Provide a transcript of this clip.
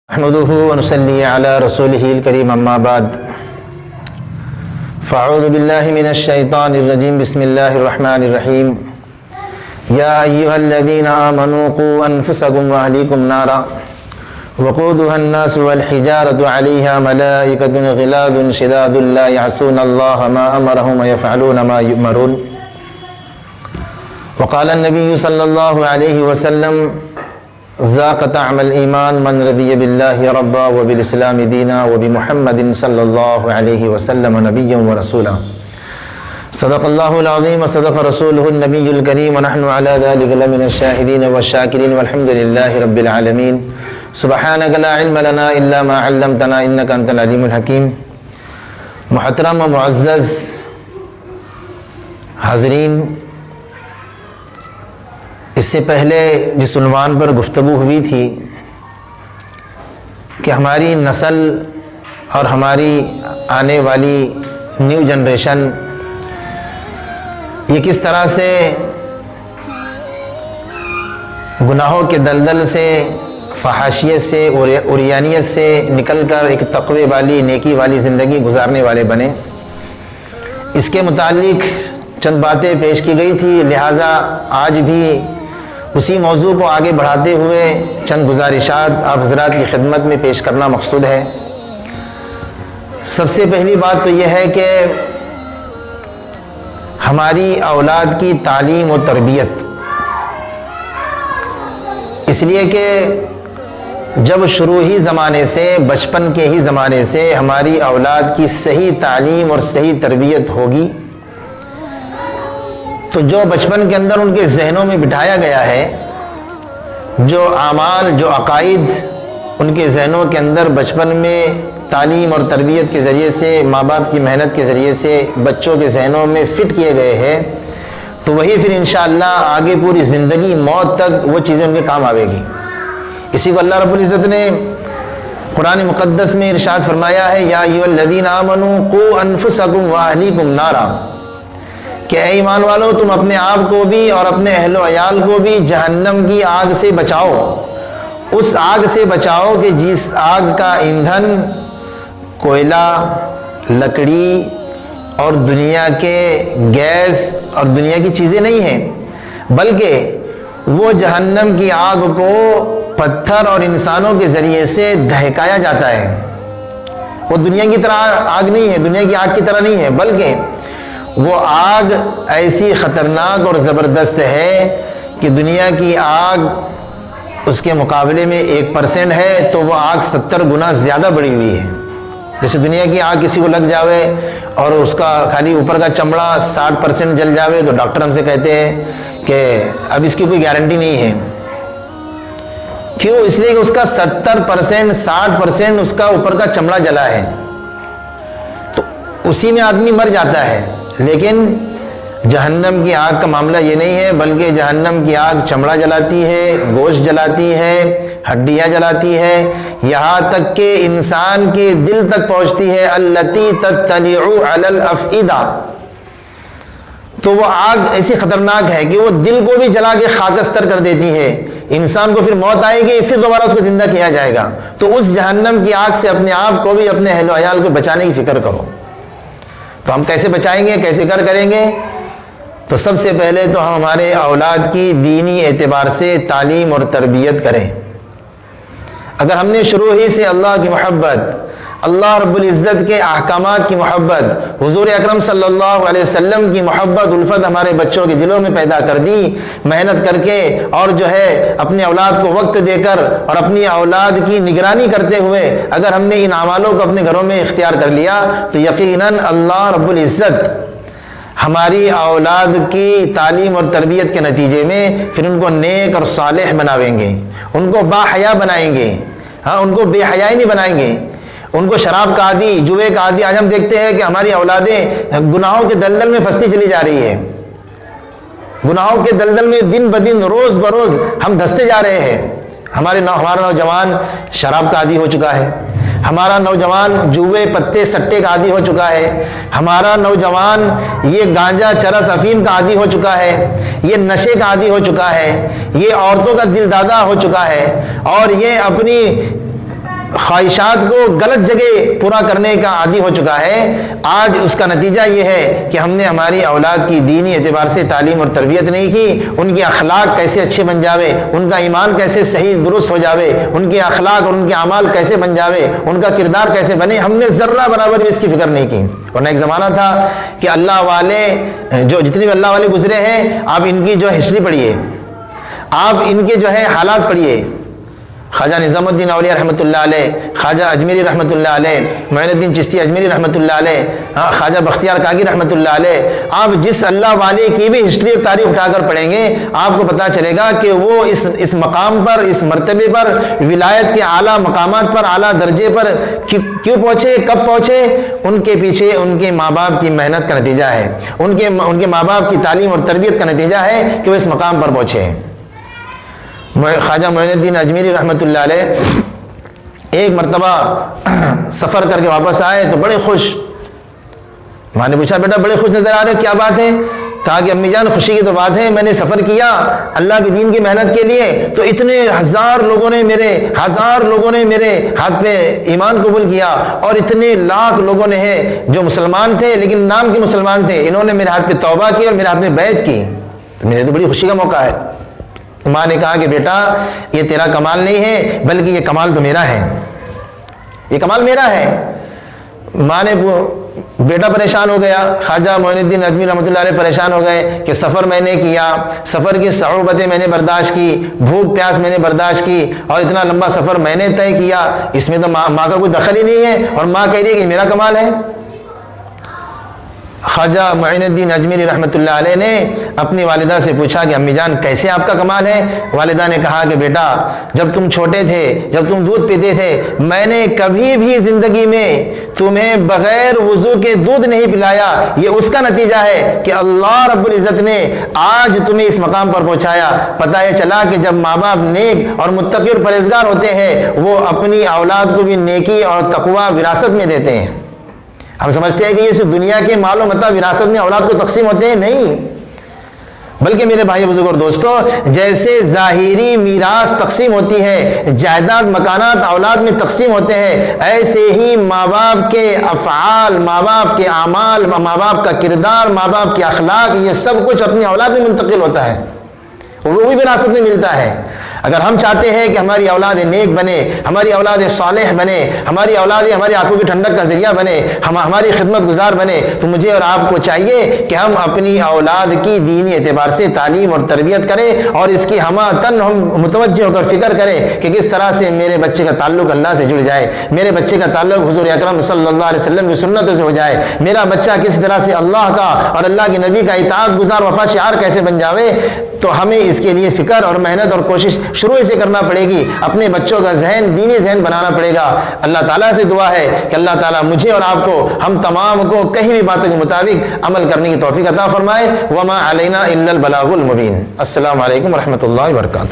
نحمده ونصلي على رسوله الكريم اما بعد فاعوذ بالله من الشيطان الرجيم بسم الله الرحمن الرحيم يا ايها الذين امنوا قوا انفسكم واهليكم نارا وقودها الناس والحجارة عليها ملائكة غلاظ شداد لا يعصون الله ما امرهم ويفعلون ما يؤمرون وقال النبي صلى الله عليه وسلم ذاق طعم الایمان من رضی باللہ ربا وبالاسلام دینا وبمحمد صلی اللہ علیہ وسلم نبیا ورسولا صدق اللہ العظیم وصدق رسولہ النبی الکریم ونحن علی ذلک لمن الشاہدین والشاکرین والحمد للہ رب العالمین سبحانک لا علم لنا الا ما علمتنا انک انت العلیم الحکیم۔ محترم و معزز حاضرین، اس سے پہلے جس عنوان پر گفتگو ہوئی تھی کہ ہماری نسل اور ہماری آنے والی نیو جنریشن یہ کس طرح سے گناہوں کے دلدل سے، فحاشیت سے، عریانیت سے نکل کر ایک تقوی والی، نیکی والی زندگی گزارنے والے بنے، اس کے متعلق چند باتیں پیش کی گئی تھی۔ لہٰذا آج بھی اسی موضوع کو آگے بڑھاتے ہوئے چند گزارشات آپ حضرات کی خدمت میں پیش کرنا مقصود ہے۔ سب سے پہلی بات تو یہ ہے کہ ہماری اولاد کی تعلیم و تربیت، اس لیے کہ جب شروعی زمانے سے، بچپن کے ہی زمانے سے ہماری اولاد کی صحیح تعلیم اور صحیح تربیت ہوگی تو جو بچپن کے اندر ان کے ذہنوں میں بٹھایا گیا ہے، جو اعمال، جو عقائد ان کے ذہنوں کے اندر بچپن میں تعلیم اور تربیت کے ذریعے سے، ماں باپ کی محنت کے ذریعے سے بچوں کے ذہنوں میں فٹ کیے گئے ہیں، تو وہی پھر انشاءاللہ آگے پوری زندگی، موت تک وہ چیزیں ان کے کام آوے گی۔ اسی کو اللہ رب العزت نے قرآن مقدس میں ارشاد فرمایا ہے، یا ایھا الذین آمنوا قوا انفسکم واہلیکم نارا، کہ اے ایمان والو تم اپنے آپ کو بھی اور اپنے اہل و عیال کو بھی جہنم کی آگ سے بچاؤ، اس آگ سے بچاؤ کہ جس آگ کا ایندھن کوئلہ، لکڑی اور دنیا کے گیس اور دنیا کی چیزیں نہیں ہیں، بلکہ وہ جہنم کی آگ کو پتھر اور انسانوں کے ذریعے سے دہکایا جاتا ہے۔ وہ دنیا کی طرح آگ نہیں ہے، دنیا کی آگ کی طرح نہیں ہے، بلکہ وہ آگ ایسی خطرناک اور زبردست ہے کہ دنیا کی آگ اس کے مقابلے میں 1% ہے تو وہ آگ 70 گنا زیادہ بڑھی ہوئی ہے۔ جیسے دنیا کی آگ کسی کو لگ جاوے اور اس کا خالی اوپر کا چمڑا 60% جل جاوے تو ڈاکٹر ہم سے کہتے ہیں کہ اب اس کی کوئی گارنٹی نہیں ہے۔ کیوں؟ اس لیے کہ اس کا 70%، 60% اس کا اوپر کا چمڑا جلا ہے، تو اسی میں آدمی مر جاتا ہے۔ لیکن جہنم کی آگ کا معاملہ یہ نہیں ہے، بلکہ جہنم کی آگ چمڑا جلاتی ہے، گوشت جلاتی ہے، ہڈیاں جلاتی ہے، یہاں تک کہ انسان کے دل تک پہنچتی ہے، التی تطلع علی الافئدہ۔ تو وہ آگ ایسی خطرناک ہے کہ وہ دل کو بھی جلا کے خاکستر کر دیتی ہے، انسان کو پھر موت آئے گی، پھر دوبارہ اس کو زندہ کیا جائے گا۔ تو اس جہنم کی آگ سے اپنے آپ کو بھی، اپنے اہل و عیال کو بچانے کی فکر کرو۔ تو ہم کیسے بچائیں گے، کیسے کریں گے؟ تو سب سے پہلے تو ہم ہمارے اولاد کی دینی اعتبار سے تعلیم اور تربیت کریں۔ اگر ہم نے شروع ہی سے اللہ کی محبت، اللہ رب العزت کے احکامات کی محبت، حضور اکرم صلی اللہ علیہ وسلم کی محبت، الفت ہمارے بچوں کے دلوں میں پیدا کر دی، محنت کر کے اور جو ہے اپنے اولاد کو وقت دے کر اور اپنی اولاد کی نگرانی کرتے ہوئے اگر ہم نے ان اعمالوں کو اپنے گھروں میں اختیار کر لیا تو یقیناً اللہ رب العزت ہماری اولاد کی تعلیم اور تربیت کے نتیجے میں پھر ان کو نیک اور صالح بنائیں گے، ان کو باحیا بنائیں گے، ہاں ان کو بے حیائی نہیں بنائیں گے، ان کو شراب کا عادی، جوئے کا عادی۔ آج ہم دیکھتے ہیں کہ ہماری اولادیں گناہوں کے دلدل میں پھنستی چلی جا رہی ہے، گناہوں کے دلدل میں دن بدن، روز بروز ہم دھستے جا رہے ہیں۔ ہمارا نوجوان شراب کا عادی ہو چکا ہے، ہمارا نوجوان جوئے، پتے، سٹے کا عادی ہو چکا ہے، ہمارا نوجوان یہ گانجا، چرس، افیم کا عادی ہو چکا ہے، یہ نشے کا عادی ہو چکا ہے، یہ عورتوں کا دل دادا ہو چکا ہے، اور یہ اپنی خواہشات کو غلط جگہ پورا کرنے کا عادی ہو چکا ہے، آج اس کا نتیجہ یہ ہے کہ ہم نے ہماری اولاد کی دینی اعتبار سے تعلیم اور تربیت نہیں کی، ان کے اخلاق کیسے اچھے بن جاوے، ان کا ایمان کیسے صحیح درست ہو جاوے، ان کے اخلاق اور ان کے اعمال کیسے بن جاوے، ان کا کردار کیسے بنے، ہم نے ذرہ برابر بھی اس کی فکر نہیں کی۔ ورنہ ایک زمانہ تھا کہ اللہ والے جو جتنے بھی اللہ والے گزرے ہیں، آپ ان کی جو ہسٹری پڑھیے، آپ ان کے جو ہے حالات پڑھیے، خواجہ نظام الدین اولیاء رحمۃ اللہ علیہ، خواجہ اجمیری رحمۃ اللہ علیہ، معین الدین چشتی اجمیری رحمۃ اللہ علیہ، خواجہ بختیار کاکی رحمۃ اللہ علیہ، آپ جس اللہ والے کی بھی ہسٹری اور تاریخ اٹھا کر پڑھیں گے، آپ کو پتہ چلے گا کہ وہ اس مقام پر، اس مرتبے پر، ولایت کے اعلیٰ مقامات پر، اعلیٰ درجے پر کیوں پہنچے، کب پہنچے؟ ان کے پیچھے ان کے ماں باپ کی محنت کا نتیجہ ہے، ان کے ماں باپ کی تعلیم اور تربیت کا نتیجہ ہے کہ وہ اس مقام پر پہنچے۔ خواجہ معین الدین اجمیری رحمۃ اللہ علیہ ایک مرتبہ سفر کر کے واپس آئے تو بڑے خوش، ماں نے پوچھا بیٹا بڑے خوش نظر آ رہے ہو، کیا بات ہے؟ کہا کہ امی جان خوشی کی تو بات ہے، میں نے سفر کیا اللہ کے دین کی محنت کے لیے، تو اتنے ہزار لوگوں نے میرے ہاتھ پہ ایمان قبول کیا، اور اتنے لاکھ لوگوں نے ہیں جو مسلمان تھے لیکن نام کے مسلمان تھے، انہوں نے میرے ہاتھ پہ توبہ کی اور میرے ہاتھ میں بیعت کی، تو میرے تو بڑی خوشی کا موقع ہے۔ ماں نے کہا کہ بیٹا یہ تیرا کمال نہیں ہے بلکہ یہ کمال تو میرا ہے، یہ کمال میرا ہے۔ ماں نے بیٹا پریشان ہو گیا، خواجہ معین الدین اجمیری رحمۃ اللہ علیہ پریشان ہو گئے کہ سفر میں نے کیا، سفر کی صعوبتیں میں نے برداشت کی، بھوک پیاس میں نے برداشت کی، اور اتنا لمبا سفر میں نے طے کیا، اس میں تو ماں کا کوئی دخل ہی نہیں ہے، اور ماں کہہ رہی ہے کہ میرا کمال ہے۔ خواجہ معین الدین اجمیری رحمۃ اللہ علیہ نے اپنی والدہ سے پوچھا کہ امی جان کیسے آپ کا کمال ہے؟ والدہ نے کہا کہ بیٹا جب تم چھوٹے تھے، جب تم دودھ پیتے تھے، میں نے کبھی بھی زندگی میں تمہیں بغیر وضو کے دودھ نہیں پلایا، یہ اس کا نتیجہ ہے کہ اللہ رب العزت نے آج تمہیں اس مقام پر پہنچایا۔ پتہ یہ چلا کہ جب ماں باپ نیک اور متقی اور پرہیزگار ہوتے ہیں، وہ اپنی اولاد کو بھی نیکی اور تقوی وراثت میں دیتے ہیں۔ ہم سمجھتے ہیں کہ یہ صرف دنیا کے مال و متاع وراثت میں اولاد کو تقسیم ہوتے ہیں، نہیں، بلکہ میرے بھائی بزرگ اور دوستو، جیسے ظاہری میراث تقسیم ہوتی ہے، جائیداد مکانات اولاد میں تقسیم ہوتے ہیں، ایسے ہی ماں باپ کے افعال، ماں باپ کے اعمال، ماں باپ کا کردار، ماں باپ کے اخلاق، یہ سب کچھ اپنی اولاد میں منتقل ہوتا ہے، وہ بھی وراثت میں ملتا ہے۔ اگر ہم چاہتے ہیں کہ ہماری اولاد نیک بنے، ہماری اولاد صالح بنے، ہماری اولاد ہماری آنکھوں کی ٹھنڈک کا ذریعہ بنے، ہماری خدمت گزار بنے، تو مجھے اور آپ کو چاہیے کہ ہم اپنی اولاد کی دینی اعتبار سے تعلیم اور تربیت کریں، اور اس کی ہمہ ہم متوجہ ہو کر فکر کریں کہ کس طرح سے میرے بچے کا تعلق اللہ سے جڑ جائے، میرے بچے کا تعلق حضور اکرم صلی اللہ علیہ وسلم کی سنتوں سے ہو جائے، میرا بچہ کس طرح سے اللہ کا اور اللہ کے نبی کا اطاعت گزار وفا شعار کیسے بن جاوے۔ تو ہمیں اس کے لیے فکر اور محنت اور کوشش شروع سے کرنا پڑے گی، اپنے بچوں کا ذہن دینی ذہن بنانا پڑے گا۔ اللہ تعالیٰ سے دعا ہے کہ اللہ تعالیٰ مجھے اور آپ کو، ہم تمام کو کہیں بھی باتوں کے مطابق عمل کرنے کی توفیق عطا فرمائے۔ وما علینا الا البلاغ المبین۔ السلام علیکم ورحمۃ اللہ وبرکاتہ۔